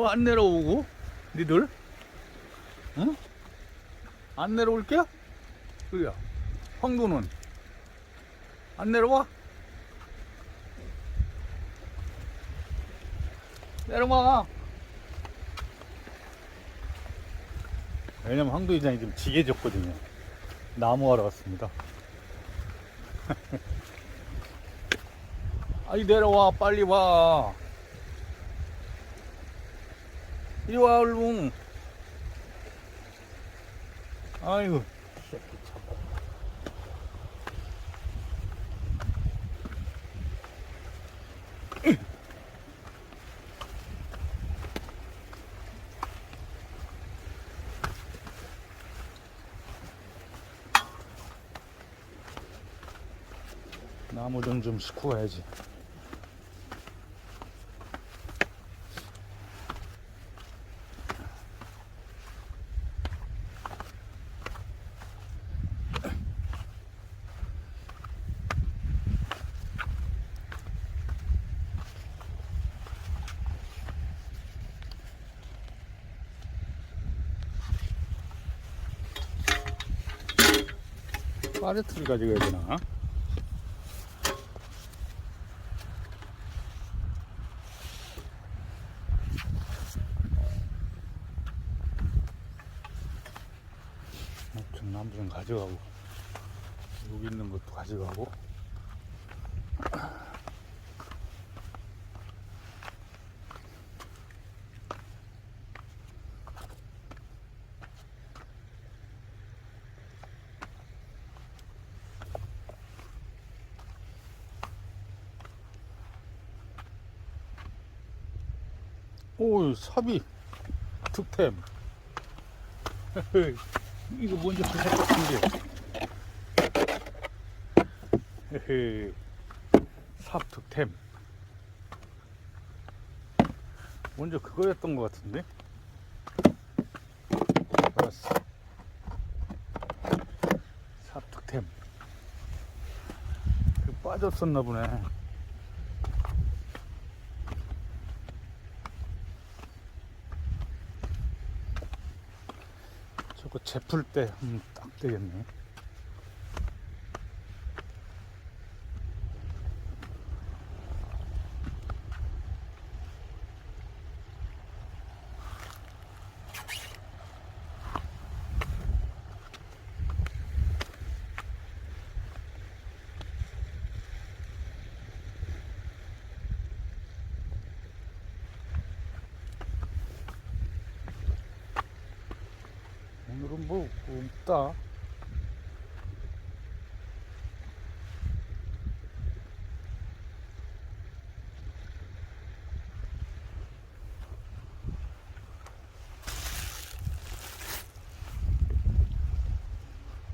왜 안 내려오고? 니들? 응? 안 내려올게? 그야. 황도는 안 내려와? 내려와. 왜냐면 황도 이장이 좀 지게 졌거든요. 나무하러 왔습니다. 아이 내려와, 빨리 와. 이리 와 얼른. 아이고 새끼 참. 나무 좀 싣고 가야지. 파레트를 가져가야 되나? 나무 좀 가져가고, 여기 있는 것도 가져가고. 오, 삽이 득템. 이거 먼저 부착 같은데. 삽 득템. 먼저 그거였던 것 같은데. 알았어. 삽 득템. 빠졌었나 보네. 저거 재풀 때 딱 되겠네. 오늘은 뭐 없다.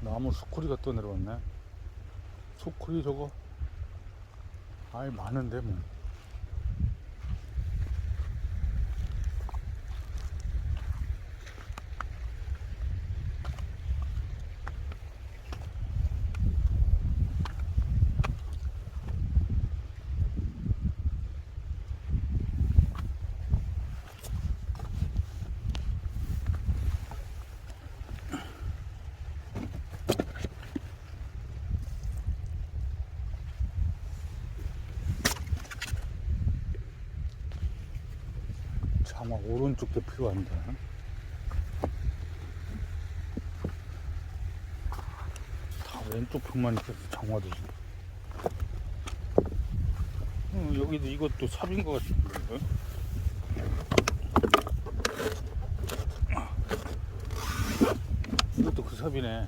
나무 수쿠리가 또 내려왔네. 수쿠리 저거 아이 많은데 뭐. 장화 오른쪽도 필요한데. 다 왼쪽 편만 있어서 장화되지. 여기도 이것도 삽인 것 같은데. 이것도 그 삽이네.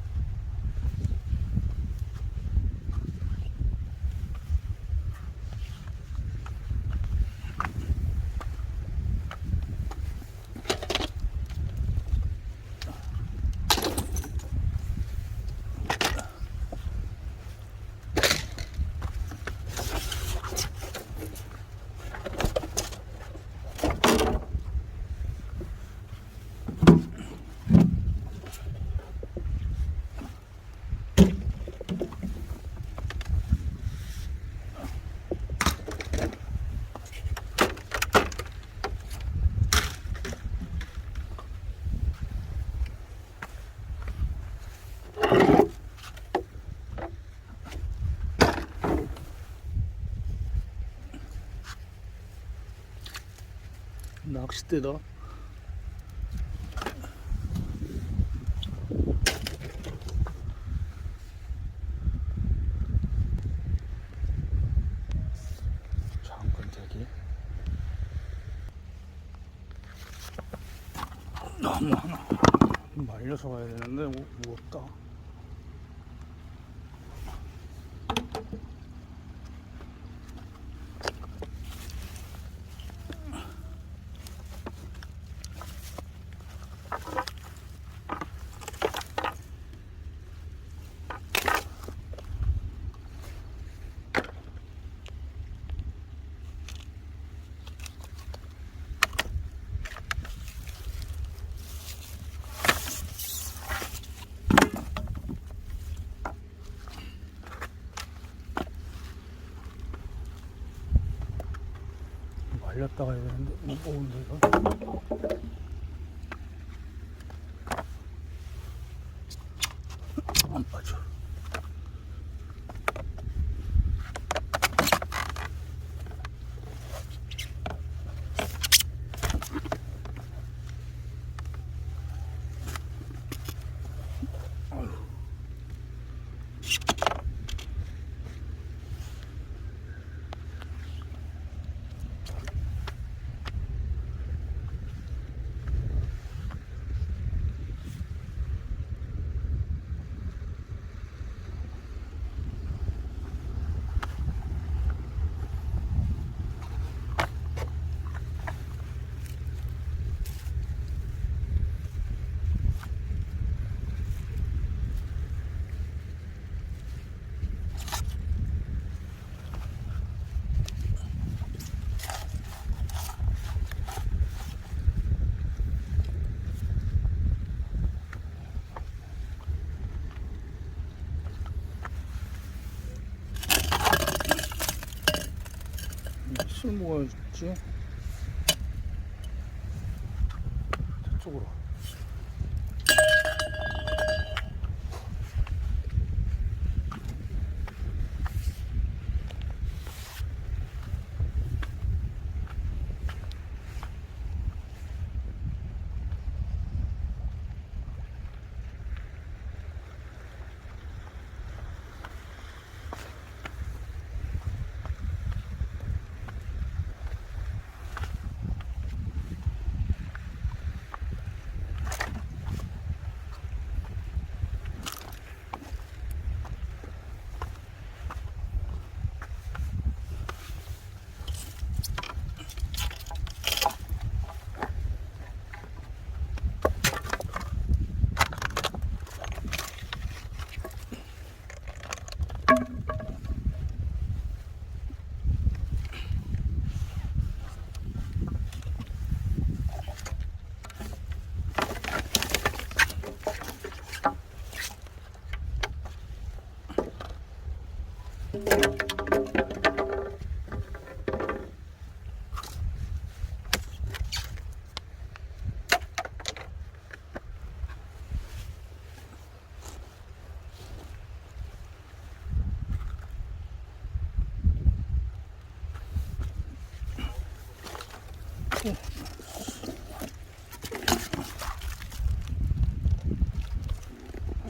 낚싯대다. 장건대기. 나무 하나 말려서 가야 되는데 무겁다. 말렸다가 해야 되는데 무거운데 이거. 안 빠져. 술 먹어야지. 저쪽으로.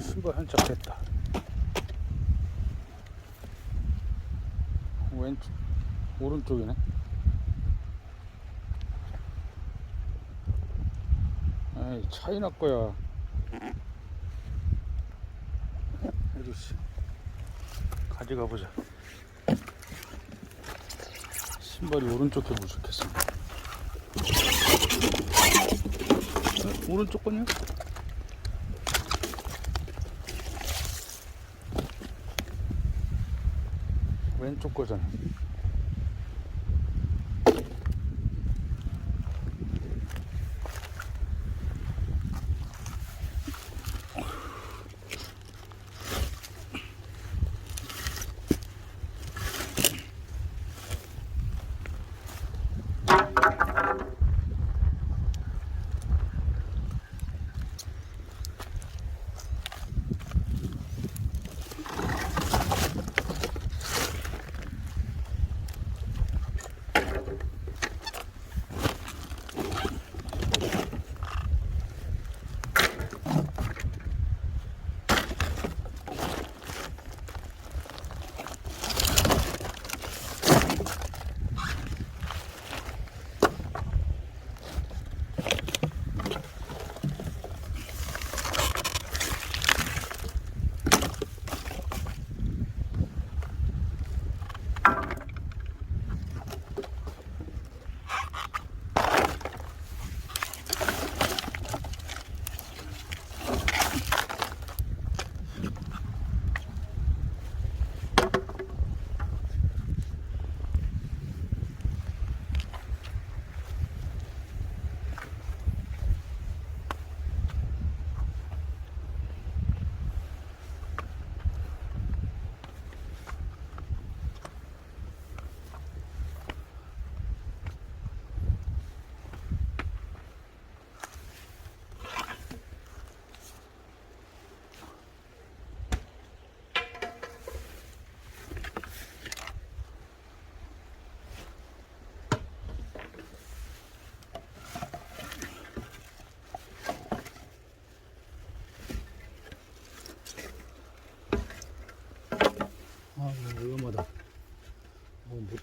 수가 한짝됐다. 왼쪽 오른쪽이네. 에이, 차이나 거야. 이리씨 가져가 보자. 신발이 오른쪽 게 부족했어. 오른쪽 거냐? 왼쪽 거잖아.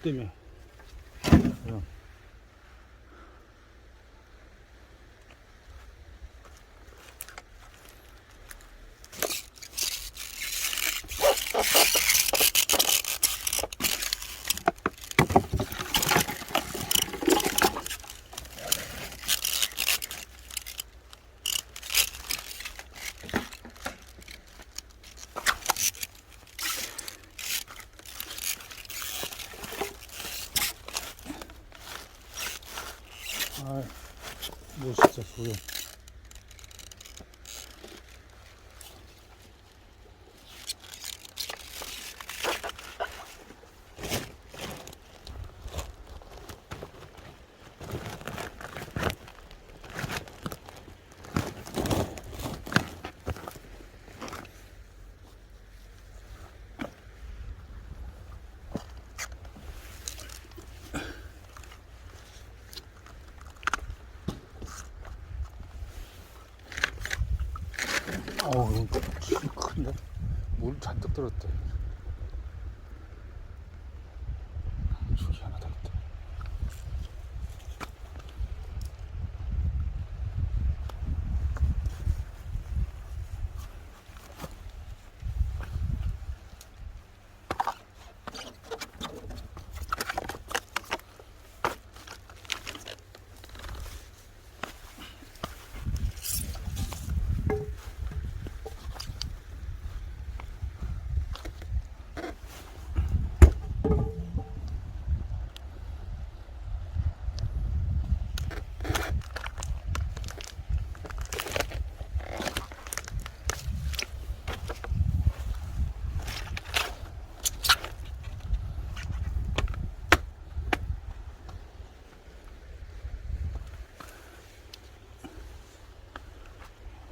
때문에. 그냥. 아, 멋있다, 소리. 어우, 큰데? 물 잔뜩 들었대. 저기 하나 더 있다.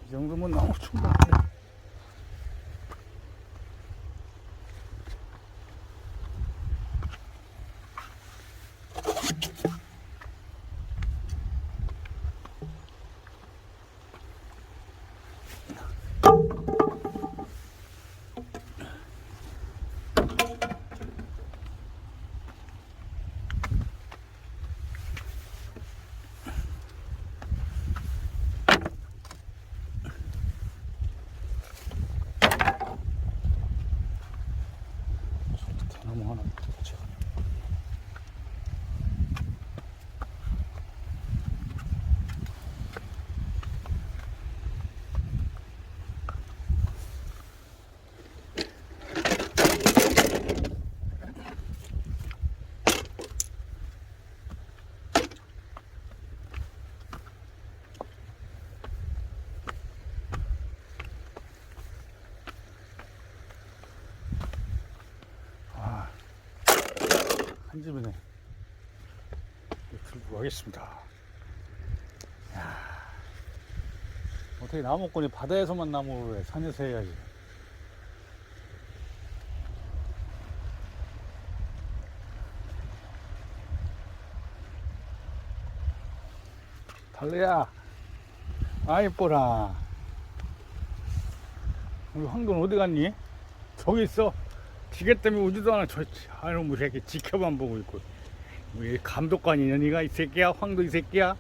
이 정도면 너무 충분해. 대나무 하나 같이 가네. 한 집이네. 들고 가겠습니다. 야, 어떻게 나무꾼이 바다에서만 나무를 해? 산에서 해야지. 달래야, 아 이뻐라. 우리 황돈 어디 갔니? 저기 있어. 지게 때문에 오지도 않아. 저 아이놈 새끼 지켜만 보고 있고. 우리 감독관이냐 니가 이 새끼야? 황도 이 새끼야?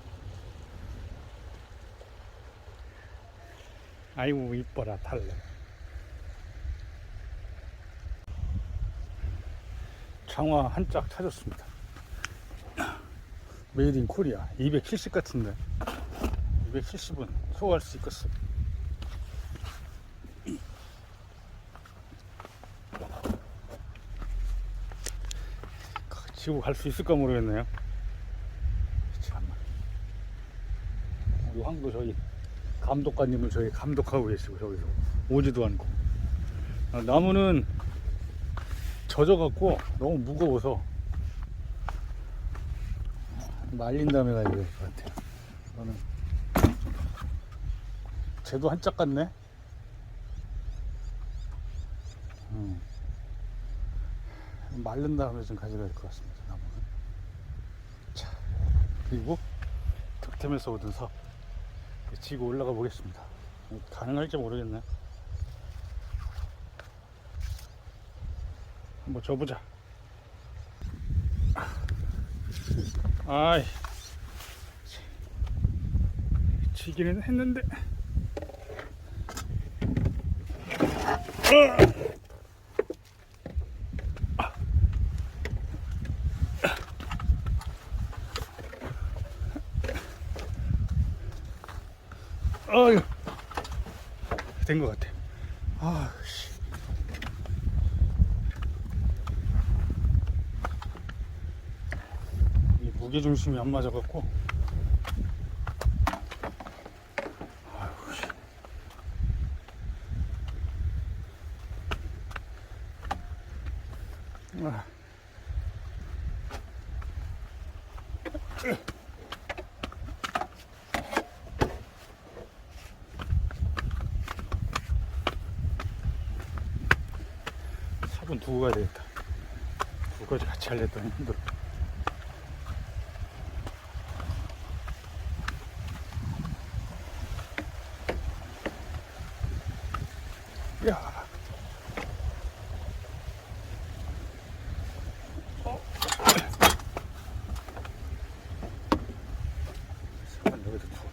아이고 이뻐라 달래. 장화 한 짝 찾았습니다. 메이드 인 코리아 270 같은데 270은 소화할 수 있겠어. 지고 갈 수 있을까 모르겠네요. 참나. 우리 황도 저기 감독관님은 저기 감독하고 계시고 저기서 오지도 않고. 나무는 젖어갖고 너무 무거워서 말린 다음에 가야 될 것 같아요. 저는 쟤도 한 짝 같네. 말른 다음에 좀 가져가야 될 것 같습니다. 나무는. 자, 그리고 득템에서 얻은 삽 지고 올라가 보겠습니다. 가능할지 모르겠네. 한번 줘보자. 아이, 치기는 했는데. 아유, 된 것 같아. 아, 씨. 이 무게 중심이 안 맞아갖고. 아유, 씨. 아. 삽은 두고 가야 되겠다. 두 가지 같이 하려더니 힘들어. 야. 삽은 여기다 두고.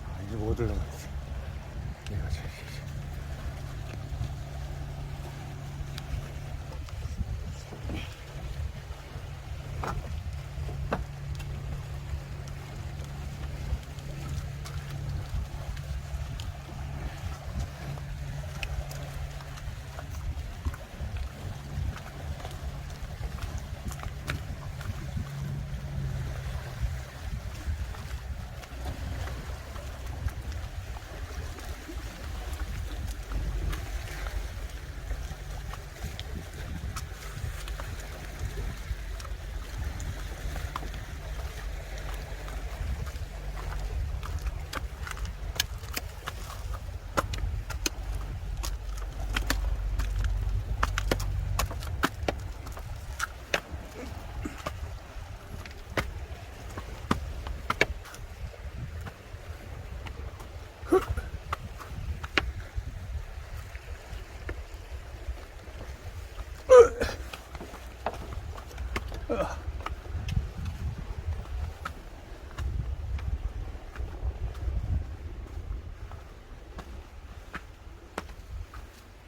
아, 이제 못 올라가겠어. 얘가 제일.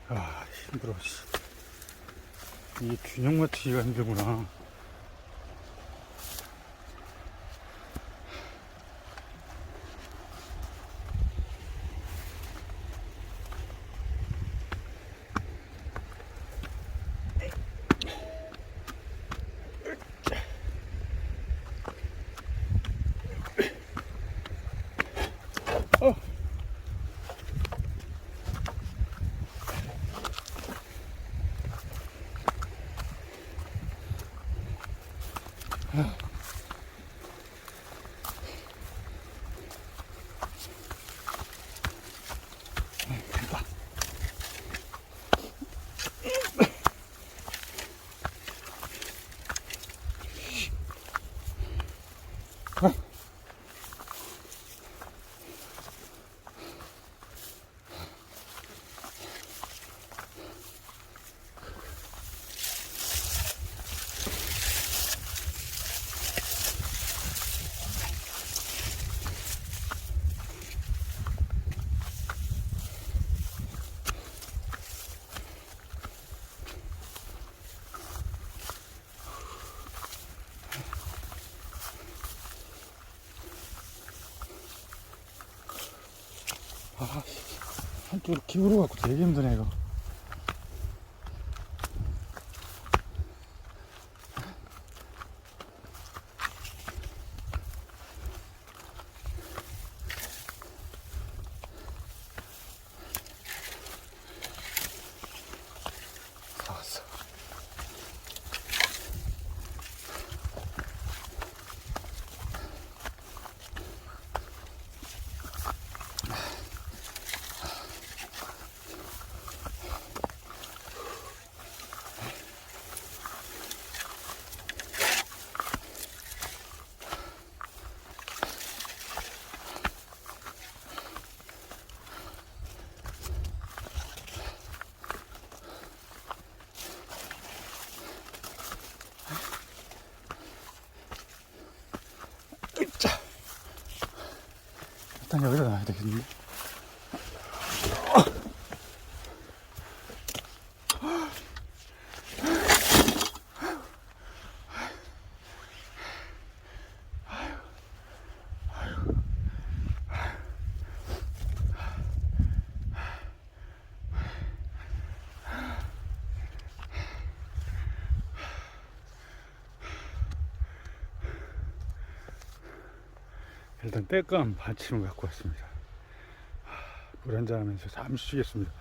아, 힘들어. 이게 균형 맞추기가 힘들구나. 어. 아, 한쪽으로 기울어 갖고 되게 힘드네 이거. 나왔어. 일단 여기다 놔야 되겠는데. 일단 떼감 받침을 갖고 왔습니다. 물 한잔 하면서 잠시 쉬겠습니다.